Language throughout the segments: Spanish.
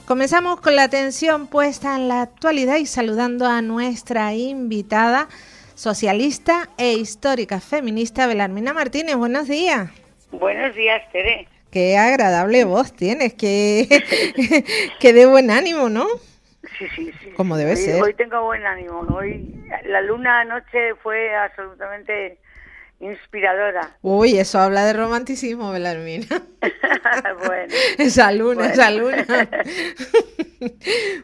Comenzamos con la atención puesta en la actualidad y saludando a nuestra invitada socialista e histórica feminista Belarmina Martínez. Buenos días. Buenos días, Tere. Qué agradable voz tienes, que de buen ánimo, ¿no? Sí. Como debe ser. Hoy tengo buen ánimo. Hoy la luna anoche fue absolutamente inspiradora. Uy, eso habla de romanticismo, Belarmina. Bueno. Esa luna.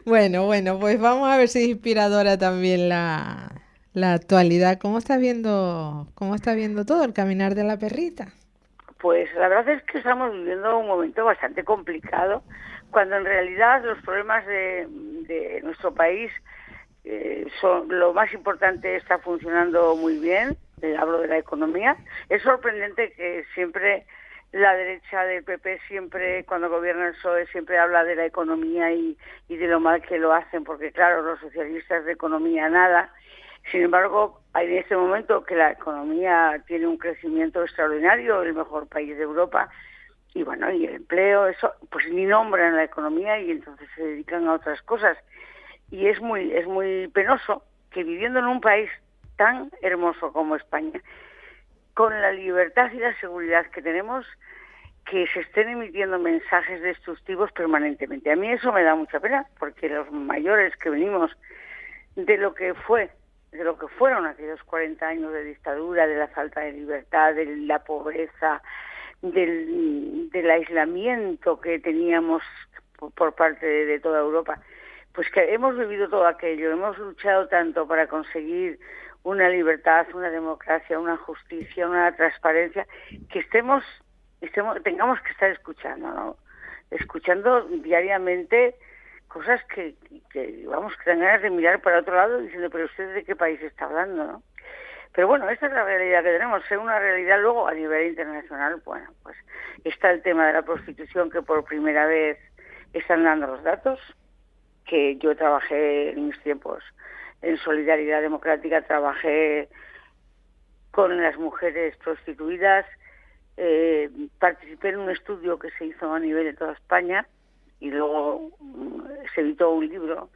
Bueno, pues vamos a ver si es inspiradora también la actualidad. ¿Cómo está viendo todo el caminar de la perrita? Pues la verdad es que estamos viviendo un momento bastante complicado, cuando en realidad los problemas de nuestro país son lo más importante, está funcionando muy bien. Hablo de la economía. Es sorprendente que siempre la derecha del PP, siempre cuando gobierna el PSOE, siempre habla de la economía y de lo mal que lo hacen, porque claro, los socialistas de economía nada. Sin embargo, en este momento que la economía tiene un crecimiento extraordinario, el mejor país de Europa, y bueno, y el empleo, eso, pues ni nombran la economía y entonces se dedican a otras cosas. Y es muy penoso que viviendo en un país tan hermoso como España, con la libertad y la seguridad que tenemos, que se estén emitiendo mensajes destructivos permanentemente. A mí eso me da mucha pena, porque los mayores que venimos de lo que fueron aquellos 40 años de dictadura, de la falta de libertad, de la pobreza, del aislamiento que teníamos por parte de toda Europa, pues que hemos vivido todo aquello, hemos luchado tanto para conseguir una libertad, una democracia, una justicia, una transparencia, que tengamos que estar escuchando, ¿no? Escuchando diariamente cosas que vamos, que dan ganas de mirar para otro lado diciendo, pero usted de qué país está hablando, ¿no? Pero bueno, esta es la realidad que tenemos. Es una realidad luego a nivel internacional. Bueno, pues está el tema de la prostitución, que por primera vez están dando los datos, que yo trabajé en mis tiempos en Solidaridad Democrática, trabajé con las mujeres prostituidas, participé en un estudio que se hizo a nivel de toda España y luego se editó un libro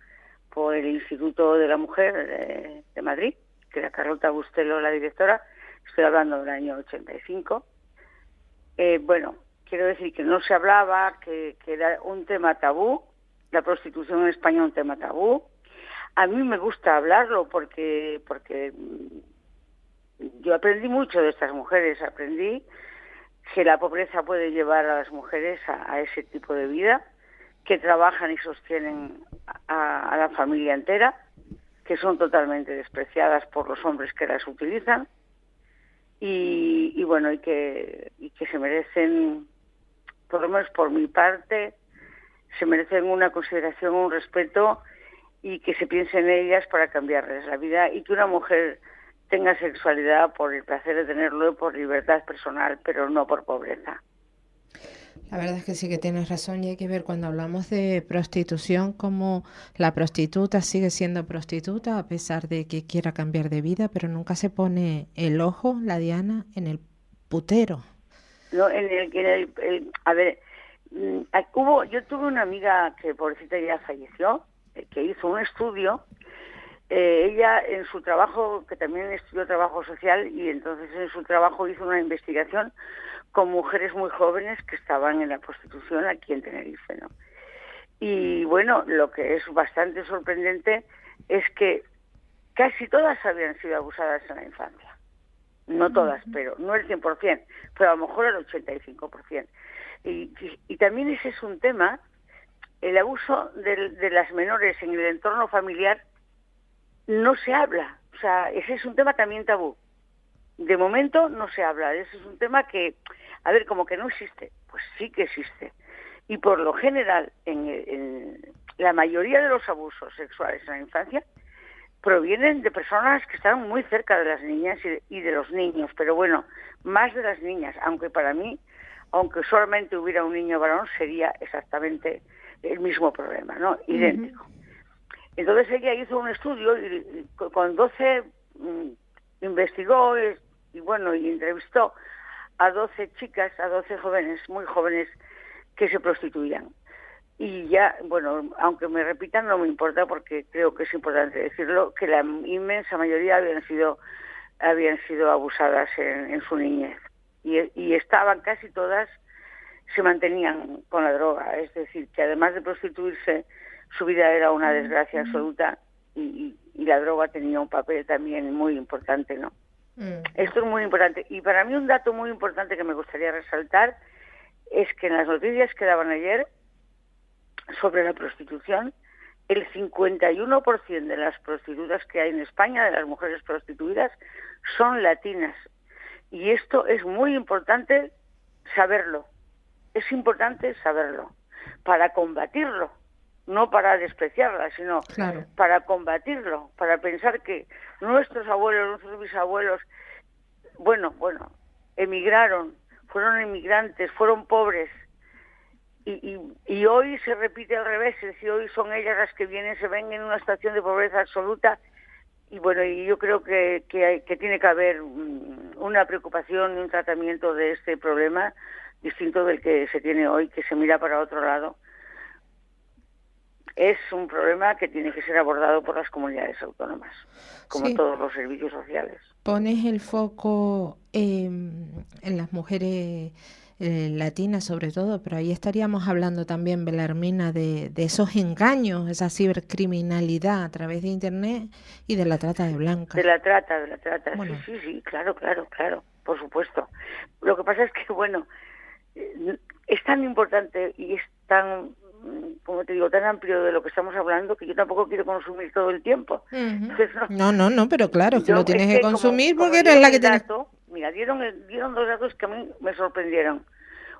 por el Instituto de la Mujer de Madrid, que era Carlota Bustelo la directora. Estoy hablando del año 85. Bueno, quiero decir que no se hablaba, que era un tema tabú, la prostitución en España un tema tabú. A mí me gusta hablarlo porque yo aprendí mucho de estas mujeres, aprendí que la pobreza puede llevar a las mujeres a ese tipo de vida, que trabajan y sostienen a la familia entera, que son totalmente despreciadas por los hombres que las utilizan y bueno, y que se merecen, por lo menos por mi parte, se merecen una consideración, un respeto y que se piense en ellas para cambiarles la vida, y que una mujer tenga sexualidad por el placer de tenerlo y por libertad personal, pero no por pobreza. La verdad es que sí que tienes razón, y hay que ver cuando hablamos de prostitución como la prostituta sigue siendo prostituta a pesar de que quiera cambiar de vida, pero nunca se pone el ojo, la diana, en el putero. No, a ver, yo tuve una amiga que pobrecita ya falleció, que hizo un estudio. Ella en su trabajo, que también estudió trabajo social, y entonces en su trabajo hizo una investigación con mujeres muy jóvenes que estaban en la prostitución aquí en Tenerife, ¿no? Y bueno, lo que es bastante sorprendente es que casi todas habían sido abusadas en la infancia. No todas, pero no el 100%, pero a lo mejor el 85%. Y también ese es un tema, el abuso de las menores en el entorno familiar. No se habla, o sea, ese es un tema también tabú. De momento no se habla, ese es un tema que, a ver, como que no existe. Pues sí que existe. Y por lo general, en la mayoría de los abusos sexuales en la infancia provienen de personas que están muy cerca de las niñas y de los niños, pero bueno, más de las niñas, aunque para mí, aunque solamente hubiera un niño varón, sería exactamente el mismo problema, ¿no? Idéntico. Entonces ella hizo un estudio y con 12 investigó y bueno, y entrevistó a 12 chicas, a 12 jóvenes, muy jóvenes, que se prostituían. Y ya, bueno, aunque me repitan no me importa porque creo que es importante decirlo, que la inmensa mayoría habían sido abusadas en su niñez. Y estaban casi todas, se mantenían con la droga, es decir, que además de prostituirse, su vida era una desgracia absoluta y la droga tenía un papel también muy importante, ¿no? Esto es muy importante. Y para mí un dato muy importante que me gustaría resaltar es que en las noticias que daban ayer sobre la prostitución, el 51% de las prostitutas que hay en España, de las mujeres prostituidas, son latinas. Y esto es muy importante saberlo. Es importante saberlo para combatirlo, no para despreciarla, sino Claro. para combatirlo, para pensar que nuestros abuelos, nuestros bisabuelos, bueno, emigraron, fueron inmigrantes, fueron pobres, y hoy se repite al revés, es decir, hoy son ellas las que vienen, se ven en una situación de pobreza absoluta, y bueno, y yo creo que tiene que haber una preocupación y un tratamiento de este problema distinto del que se tiene hoy, que se mira para otro lado. Es un problema que tiene que ser abordado por las comunidades autónomas, como Sí, todos los servicios sociales. pones el foco en las mujeres latinas sobre todo, pero ahí estaríamos hablando también, Belarmina, de esos engaños, esa cibercriminalidad a través de Internet y de la trata de blancas. De la trata, Bueno, sí, claro, por supuesto. Lo que pasa es que, bueno, es tan importante y es tan, como te digo, tan amplio de lo que estamos hablando que yo tampoco quiero consumir todo el tiempo. Entonces, no, pero claro, es que lo es tienes que que consumir como porque eres dieron la que el tienes. dato, mira, dieron dos datos que a mí me sorprendieron.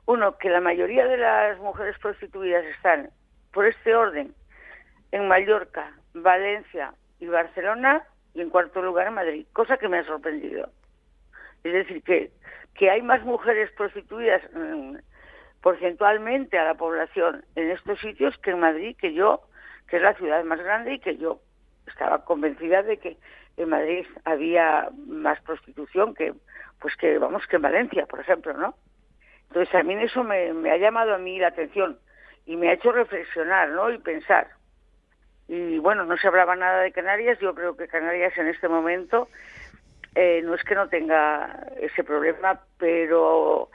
Uno, que la mayoría de las mujeres prostituidas están, por este orden, en Mallorca, Valencia y Barcelona, y en cuarto lugar en Madrid, cosa que me ha sorprendido. Es decir, que hay más mujeres prostituidas porcentualmente a la población en estos sitios que en Madrid, que es la ciudad más grande, y que yo estaba convencida de que en Madrid había más prostitución que en Valencia, por ejemplo, ¿no? Entonces también eso me ha llamado a mí la atención y me ha hecho reflexionar, ¿no? Y pensar. Y bueno, no se hablaba nada de Canarias. Yo creo que Canarias en este momento no es que no tenga ese problema, pero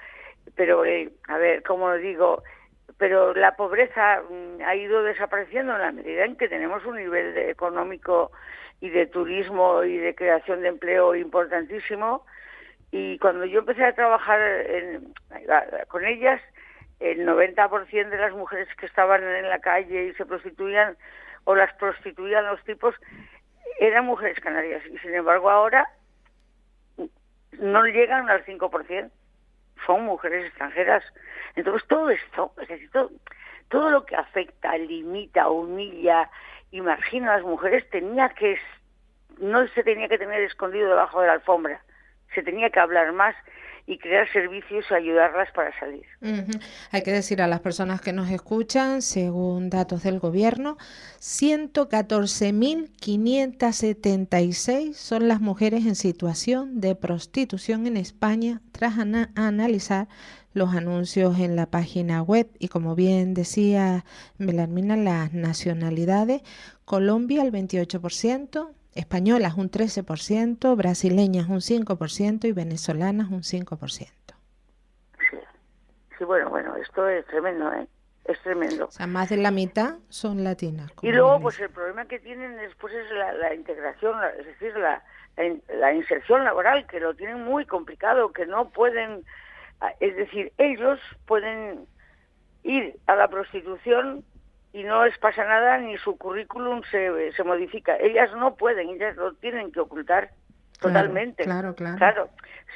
a ver, como digo, pero la pobreza ha ido desapareciendo en la medida en que tenemos un nivel económico y de turismo y de creación de empleo importantísimo. Y cuando yo empecé a trabajar con ellas, el 90% de las mujeres que estaban en la calle y se prostituían o las prostituían los tipos eran mujeres canarias. Y sin embargo ahora no llegan al 5%. Son mujeres extranjeras. Entonces todo esto, es decir, todo lo que afecta, limita, humilla y margina a las mujeres no se tenía que tener escondido debajo de la alfombra. Se tenía que hablar más y crear servicios y ayudarlas para salir. Hay que decir a las personas que nos escuchan, según datos del gobierno, 114.576 son las mujeres en situación de prostitución en España tras analizar los anuncios en la página web. Y como bien decía Belarmina, las nacionalidades: Colombia el 28%, españolas un 13%, brasileñas un 5% y venezolanas un 5%. Sí, bueno, esto es tremendo, ¿eh? Es tremendo. O sea, más de la mitad son latinas. Y luego, pues el problema que tienen después es la integración, es decir, la inserción laboral, que lo tienen muy complicado, que no pueden, es decir, ellos pueden ir a la prostitución y no les pasa nada, ni su currículum se modifica. Ellas no pueden, ellas lo tienen que ocultar totalmente. Claro.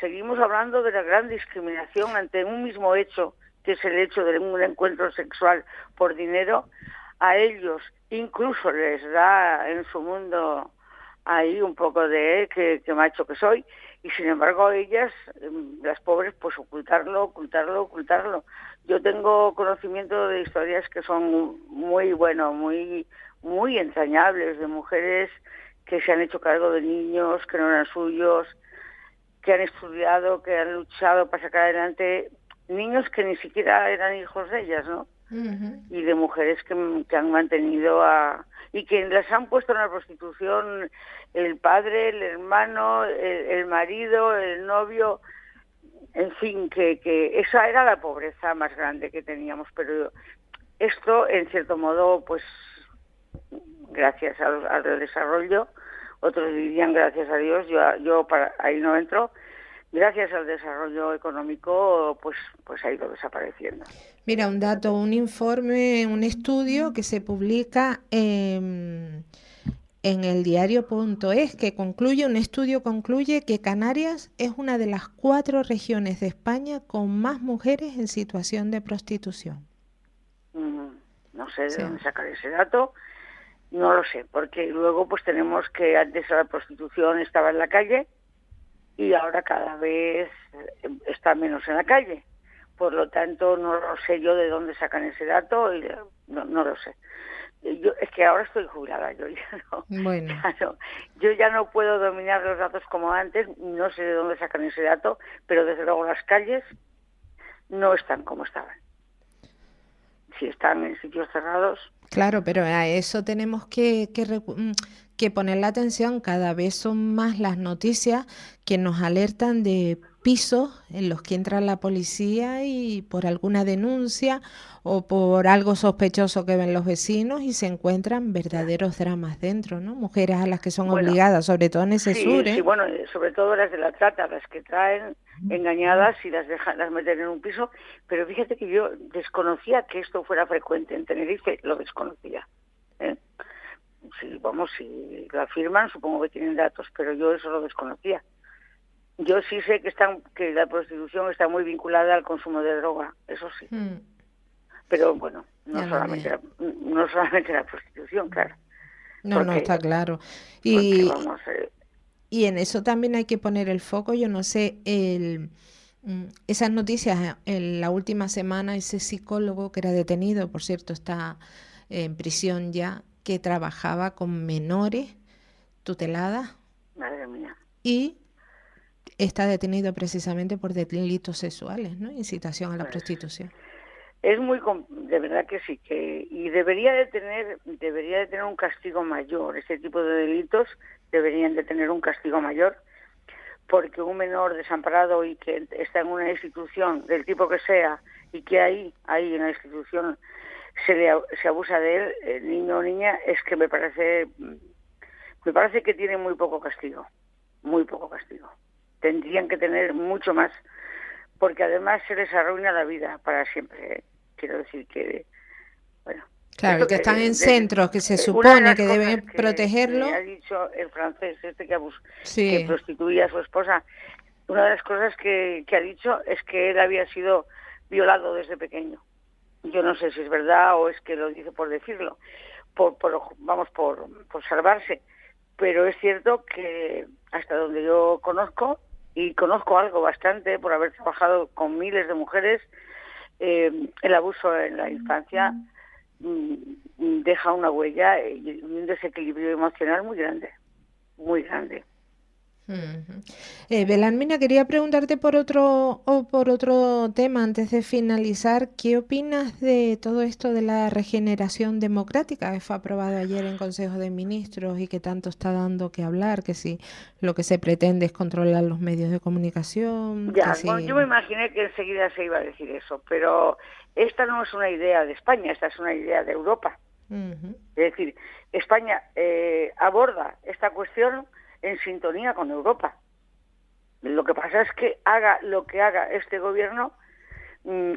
Seguimos hablando de la gran discriminación ante un mismo hecho, que es el hecho de un encuentro sexual por dinero. A ellos incluso les da en su mundo ahí un poco de que macho que soy, y sin embargo ellas, las pobres, pues ocultarlo. Yo tengo conocimiento de historias que son muy entrañables, de mujeres que se han hecho cargo de niños que no eran suyos, que han estudiado, que han luchado para sacar adelante niños que ni siquiera eran hijos de ellas, ¿no? y de mujeres que han mantenido y que las han puesto en la prostitución el padre, el hermano, el marido, el novio, en fin, que esa era la pobreza más grande que teníamos, pero esto, en cierto modo, pues gracias al desarrollo, otros dirían gracias a Dios, yo ahí no entro, gracias al desarrollo económico, pues ha ido desapareciendo. Mira, un dato, un informe, un estudio que se publica en el diario.es, que un estudio concluye que Canarias es una de las 4 regiones de España con más mujeres en situación de prostitución. No sé de dónde sacar ese dato, no lo sé, porque luego pues tenemos que antes la prostitución estaba en la calle y ahora cada vez está menos en la calle. Por lo tanto, no lo sé yo de dónde sacan ese dato y no lo sé. Es que ahora estoy jubilada, yo ya no puedo dominar los datos como antes, no sé de dónde sacan ese dato, pero desde luego las calles no están como estaban. Si están en sitios cerrados. Claro, pero a eso tenemos que poner la atención. Cada vez son más las noticias que nos alertan de pisos en los que entra la policía y por alguna denuncia o por algo sospechoso que ven los vecinos y se encuentran verdaderos dramas dentro, ¿no? Mujeres a las que son obligadas, sobre todo en ese sur, ¿eh? Sí, bueno, sobre todo las de la trata, las que traen engañadas y las meten en un piso, pero fíjate que yo desconocía que esto fuera frecuente en Tenerife, lo desconocía, ¿eh? Si lo afirman, supongo que tienen datos, pero yo eso lo desconocía. Yo sí sé que la prostitución está muy vinculada al consumo de droga, eso sí. Pero bueno, no solamente la prostitución, claro. No, está claro. Y en eso también hay que poner el foco. Yo no sé, esas noticias, en la última semana ese psicólogo que era detenido, por cierto, está en prisión ya, que trabajaba con menores tuteladas. Madre mía. Y está detenido precisamente por delitos sexuales, ¿no? Incitación a la prostitución. Es de verdad que sí, y debería de tener un castigo mayor. Este tipo de delitos deberían de tener un castigo mayor, porque un menor desamparado y que está en una institución del tipo que sea y que ahí en la institución se abusa de él, el niño o niña, es que me parece que tiene muy poco castigo. Tendrían que tener mucho más, porque además se les arruina la vida para siempre. Quiero decir que, bueno... Claro, que están en centros que se supone que deben protegerlo. Ha dicho el francés que prostituía a su esposa. Una de las cosas que ha dicho es que él había sido violado desde pequeño. Yo no sé si es verdad o es que lo dice por decirlo, por salvarse. Pero es cierto que hasta donde yo conozco, y conozco algo bastante por haber trabajado con miles de mujeres, el abuso en la infancia deja una huella y un desequilibrio emocional muy grande, muy grande. Belarmina, quería preguntarte por otro tema antes de finalizar. ¿Qué opinas de todo esto de la regeneración democrática que fue aprobado ayer en Consejo de Ministros y que tanto está dando que hablar? Que si lo que se pretende es controlar los medios de comunicación. Bueno, yo me imaginé que enseguida se iba a decir eso, pero esta no es una idea de España, esta es una idea de Europa. Es decir, España aborda esta cuestión en sintonía con Europa. Lo que pasa es que haga lo que haga este gobierno,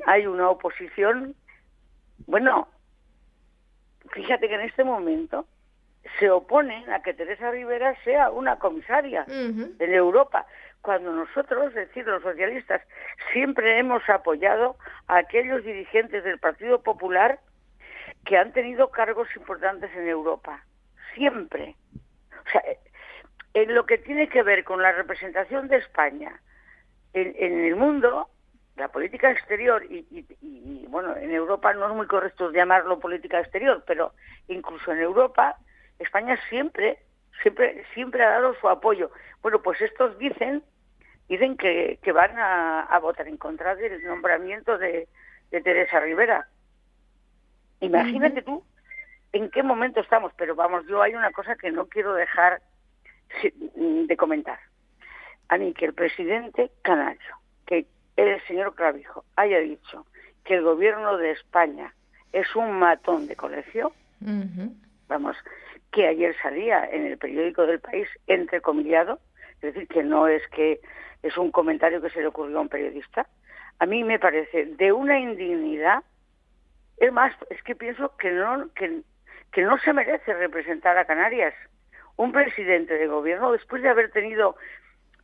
hay una oposición. Bueno, fíjate que en este momento se oponen a que Teresa Rivera sea una comisaria en Europa, cuando nosotros, es decir, los socialistas, siempre hemos apoyado a aquellos dirigentes del Partido Popular que han tenido cargos importantes en Europa. Siempre. O sea, en lo que tiene que ver con la representación de España en el mundo, la política exterior, y bueno, en Europa no es muy correcto llamarlo política exterior, pero incluso en Europa, España siempre ha dado su apoyo. Bueno, pues estos dicen que van a votar en contra del nombramiento de Teresa Rivera. Imagínate tú en qué momento estamos, pero vamos, yo hay una cosa que no quiero dejar de comentar. A mí que el presidente canario, que el señor Clavijo, haya dicho que el gobierno de España es un matón de colegio, vamos, que ayer salía en el periódico del País, entrecomillado, es decir, que no es que es un comentario que se le ocurrió a un periodista, a mí me parece de una indignidad. Es más, es que pienso que no se merece representar a Canarias un presidente de gobierno después de haber tenido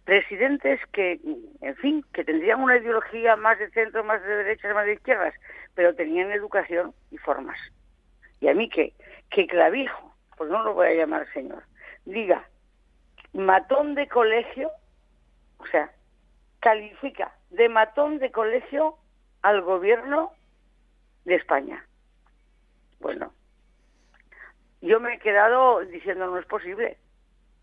presidentes que, en fin, que tendrían una ideología más de centro, más de derechas, más de izquierdas, pero tenían educación y formas. Y a mí que Clavijo, pues no lo voy a llamar señor, diga matón de colegio, o sea, califica de matón de colegio al gobierno de España. Bueno, yo me he quedado diciendo no es posible.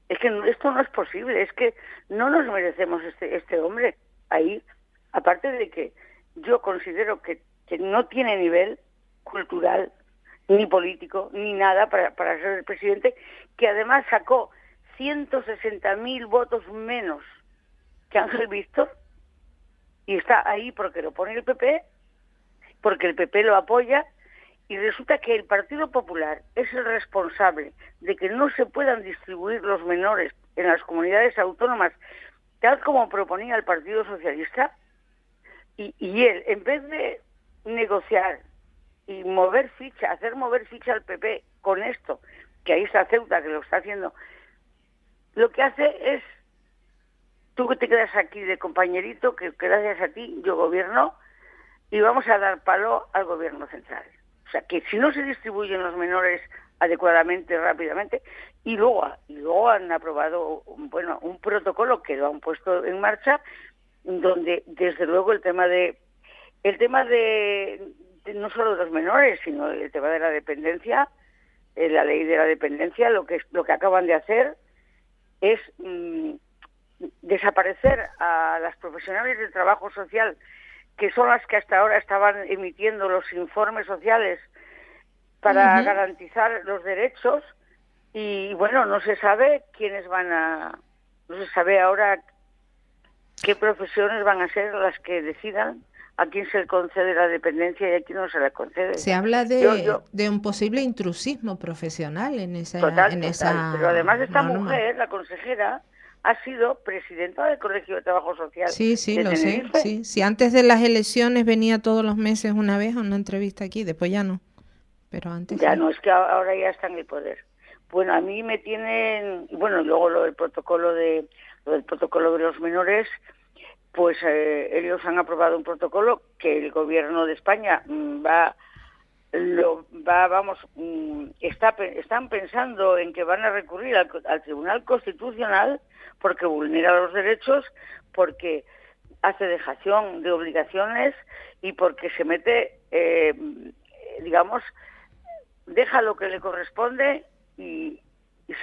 Es que esto no es posible, es que no nos merecemos este hombre ahí. Aparte de que yo considero que no tiene nivel cultural, ni político, ni nada para ser el presidente, que además sacó 160.000 votos menos que Ángel Víctor, y está ahí porque lo pone el PP, porque el PP lo apoya, y resulta que el Partido Popular es el responsable de que no se puedan distribuir los menores en las comunidades autónomas, tal como proponía el Partido Socialista, y él, en vez de negociar y hacer mover ficha al PP con esto, que ahí está Ceuta, que lo está haciendo, lo que hace es, tú que te quedas aquí de compañerito, que gracias a ti yo gobierno, y vamos a dar palo al gobierno central. O sea, que si no se distribuyen los menores adecuadamente, rápidamente, y luego han aprobado un protocolo que lo han puesto en marcha, donde desde luego el tema de no solo de los menores, sino el tema de la dependencia, la ley de la dependencia, lo que acaban de hacer es desaparecer a las profesionales de trabajo social, que son las que hasta ahora estaban emitiendo los informes sociales para garantizar los derechos, y bueno, no se sabe no se sabe ahora qué profesiones van a ser las que decidan a quién se le concede la dependencia y a quién no se la concede. Se habla de un posible intrusismo profesional en esa Pero además esta norma. mujer, la consejera, ha sido presidenta del Colegio de Trabajo Social. Sí, de lo Tenerife. sé. Sí, antes de las elecciones venía todos los meses una vez a una entrevista aquí, después ya no. Pero antes ya sí. No, es que ahora ya está en el poder. Bueno, a mí me tienen, bueno, luego lo del protocolo de los menores, pues ellos han aprobado un protocolo que el gobierno de España están pensando en que van a recurrir al Tribunal Constitucional porque vulnera los derechos, porque hace dejación de obligaciones y porque se mete, deja lo que le corresponde y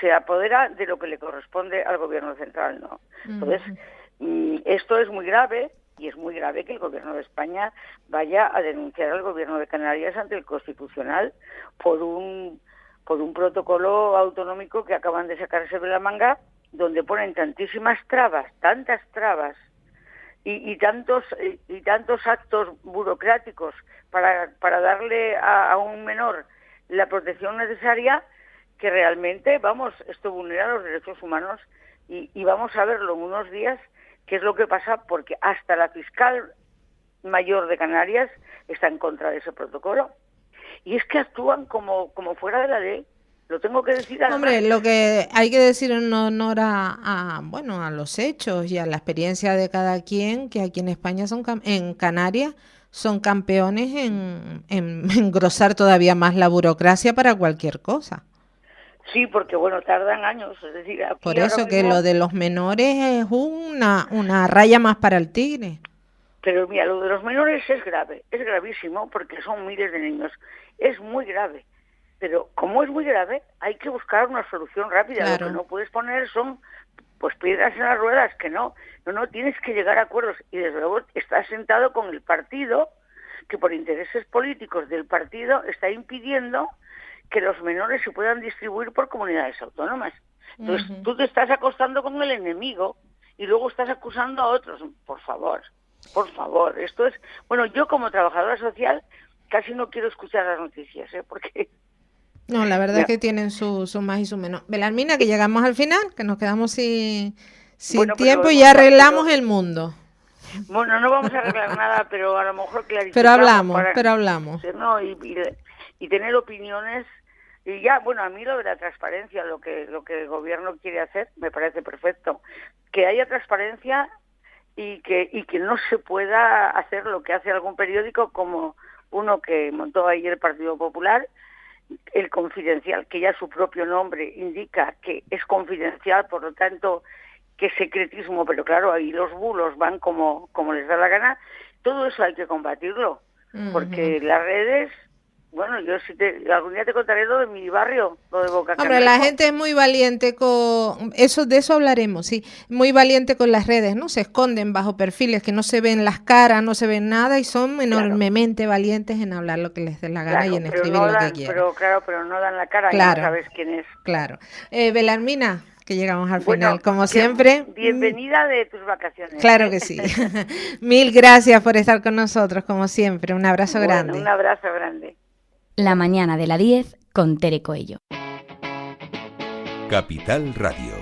se apodera de lo que le corresponde al gobierno central, ¿no? Entonces, esto es muy grave, y es muy grave que el gobierno de España vaya a denunciar al gobierno de Canarias ante el Constitucional por un protocolo autonómico que acaban de sacarse de la manga, donde ponen tantas trabas y tantos actos burocráticos para darle a un menor la protección necesaria, que realmente, esto vulnera los derechos humanos, y vamos a verlo en unos días qué es lo que pasa, porque hasta la fiscal mayor de Canarias está en contra de ese protocolo. Y es que actúan como fuera de la ley. Lo tengo que decir además. Hombre, lo que hay que decir en honor a los hechos y a la experiencia de cada quien, que aquí en España en Canarias son campeones en engrosar todavía más la burocracia para cualquier cosa. Sí, porque tardan años, es decir, aquí por eso mismo, que lo de los menores es una raya más para el tigre. Pero mira, lo de los menores es grave, es gravísimo, porque son miles de niños, es muy grave. Pero como es muy grave, hay que buscar una solución rápida. Claro. Lo que no puedes poner son piedras en las ruedas, que no, tienes que llegar a acuerdos. Y desde luego estás sentado con el partido que por intereses políticos del partido está impidiendo que los menores se puedan distribuir por comunidades autónomas. Entonces, tú te estás acostando con el enemigo y luego estás acusando a otros. Por favor, esto es... Bueno, yo como trabajadora social casi no quiero escuchar las noticias, porque... No, la verdad es que tienen su más y su menos. Belarmina, que llegamos al final, que nos quedamos sin tiempo y ya arreglamos el mundo. Bueno, no vamos a arreglar nada, pero a lo mejor clarificamos. Pero hablamos. ¿No? Y tener opiniones. Y ya, bueno, a mí lo de la transparencia, lo que el gobierno quiere hacer, me parece perfecto. Que haya transparencia y que no se pueda hacer lo que hace algún periódico, como uno que montó ahí el Partido Popular, el Confidencial, que ya su propio nombre indica que es confidencial, por lo tanto, que es secretismo, pero claro, ahí los bulos van como les da la gana. Todo eso hay que combatirlo, porque las redes... Bueno, yo algún día te contaré lo de mi barrio, lo de Boca Canejo. Hombre, la gente es muy valiente de eso hablaremos, sí, muy valiente con las redes, ¿no? Se esconden bajo perfiles que no se ven las caras, no se ven nada y son enormemente valientes en hablar lo que les dé la gana y en escribir lo que quieran. Pero no dan la cara y no sabes quién es. Claro. Belarmina, que llegamos al final, como siempre. Bienvenida de tus vacaciones. Claro que sí. Mil gracias por estar con nosotros, como siempre. Un abrazo grande. Un abrazo grande. La mañana de la 10 con Tere Coello. Capital Radio.